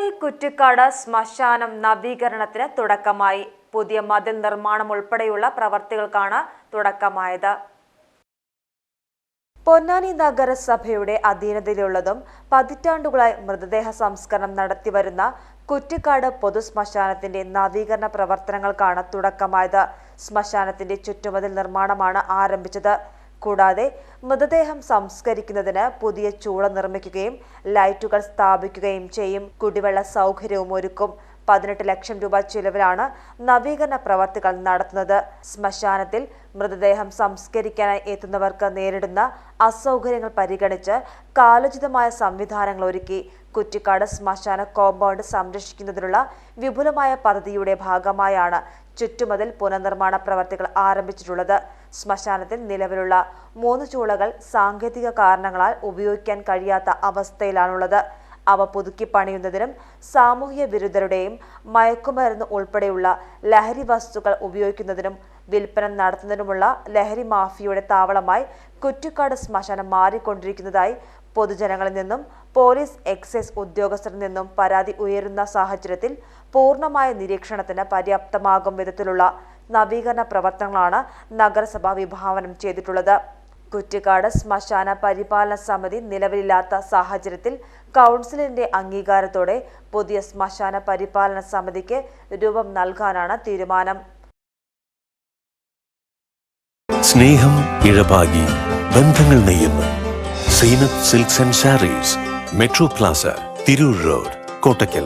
പൊന്നാനി കുറ്റിക്കാട് ശ്മശാനം നവീകരണത്തിന് തുടക്കമായി. പുതിയ മതിൽ നിർമ്മാണം ഉൾപ്പെടെയുള്ള പ്രവർത്തികൾക്കാണ് തുടക്കമായത്. പൊന്നാനി നഗരസഭയുടെ അധീനതയിലുള്ളതും പതിറ്റാണ്ടുകളായി മൃതദേഹ സംസ്കരണം നടത്തിവരുന്ന കുറ്റിക്കാട് പൊതു ശ്മശാനത്തിന്റെ നവീകരണ പ്രവർത്തനങ്ങൾക്കാണ് തുടക്കമായത്. ശ്മശാനത്തിന്റെ ചുറ്റുമതിൽ നിർമ്മാണമാണ് ആരംഭിച്ചത്. കൂടാതെ മൃതദേഹം സംസ്കരിക്കുന്നതിന് പുതിയ ചൂള നിർമ്മിക്കുകയും ലൈറ്റുകൾ സ്ഥാപിക്കുകയും ചെയ്യും. കുടിവെള്ള സൗകര്യവും ഒരുക്കും. 18 ലക്ഷം രൂപ ചിലവിലാണ് നവീകരണ പ്രവർത്തികൾ നടത്തുന്നത്. ശ്മശാനത്തിൽ മൃതദേഹം സംസ്കരിക്കാനായി എത്തുന്നവർക്ക് നേരിടുന്ന അസൗകര്യങ്ങൾ പരിഗണിച്ച് കാലോചിതമായ സംവിധാനങ്ങൾ ഒരുക്കി. കുറ്റിക്കാട് ശ്മശാന കോമ്പൗണ്ട് സംരക്ഷിക്കുന്നതിനുള്ള വിപുലമായ പദ്ധതിയുടെ ഭാഗമായാണ് ചുറ്റുമതിൽ പുനർനിർമ്മാണ പ്രവർത്തികൾ ആരംഭിച്ചിട്ടുള്ളത്. ശ്മശാനത്തിൽ നിലവിലുള്ള 3 ചൂളകൾ സാങ്കേതിക കാരണങ്ങളാൽ ഉപയോഗിക്കാൻ കഴിയാത്ത അവസ്ഥയിലാണുള്ളത്. അവ പുതുക്കി പണിയുന്നതിനും സാമൂഹ്യ വിരുദ്ധരുടെയും മയക്കുമരുന്ന് ഉൾപ്പെടെയുള്ള ലഹരി വസ്തുക്കൾ ഉപയോഗിക്കുന്നതിനും വിൽപ്പന നടത്തുന്നതിനുമുള്ള ലഹരി മാഫിയയുടെ താവളമായി കുറ്റിക്കാട് ശ്മശാനം മാറിക്കൊണ്ടിരിക്കുന്നതായി പൊതുജനങ്ങളിൽ നിന്നും പോലീസ് എക്സൈസ് ഉദ്യോഗസ്ഥരിൽ നിന്നും പരാതി ഉയരുന്ന സാഹചര്യത്തിൽ പൂർണ്ണമായ നിരീക്ഷണത്തിന് പര്യാപ്തമാകും വിധത്തിലുള്ള നവീകരണ പ്രവർത്തനങ്ങളാണ് നഗരസഭ വിഭാവനം ചെയ്തിട്ടുള്ളത്. കുറ്റിക്കാട് ശ്മശാന പരിപാലന സമിതി നിലവിലില്ലാത്ത സാഹചര്യത്തിൽ കൗൺസിലിന്റെ അംഗീകാരത്തോടെ പുതിയ ശ്മശാന പരിപാലന സമിതിക്ക് രൂപം നൽകാനാണ് തീരുമാനം. സ്നേഹം ഇഴപാകി ബന്ധങ്ങൾ നെയ്യുന്നു. Seenath silks and sarees, metro plaza, Tirur road, Kottakkal.